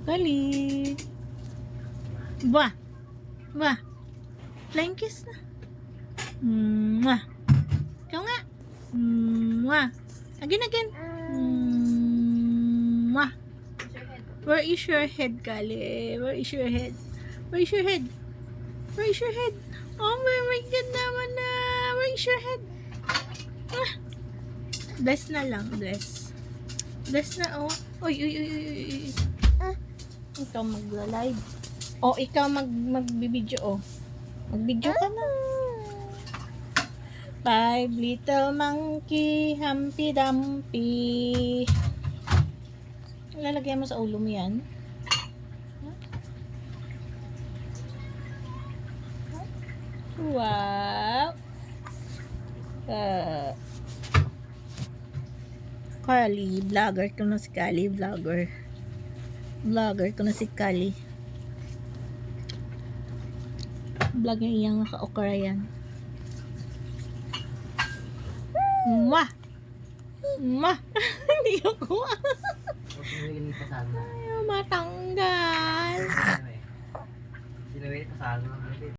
Kali. Wah. Wah. Flying kiss na. Mwah. Ikaw nga. Mwah. Again. Mwah. Where is your head, Kali? Where is your head? Where is your head? Where is your head? Oh my God naman na. Where is your head? Ah. Bless na lang. Bless. Bless na, oh. Uy. Ikaw mag-live. Oh, ikaw mag-video, oh. Mag-video ka na. 5 little monkey, Humpty Dumpty. Lalagyan mo sa ulo mo yan. Wow. Kali, vlogger ko na si Kali, vlogger ko na si Kali. Vlog niya iyang naka-okra yan. Mwah! Hindi ako. Ayaw matanggal. Sinawin pa sa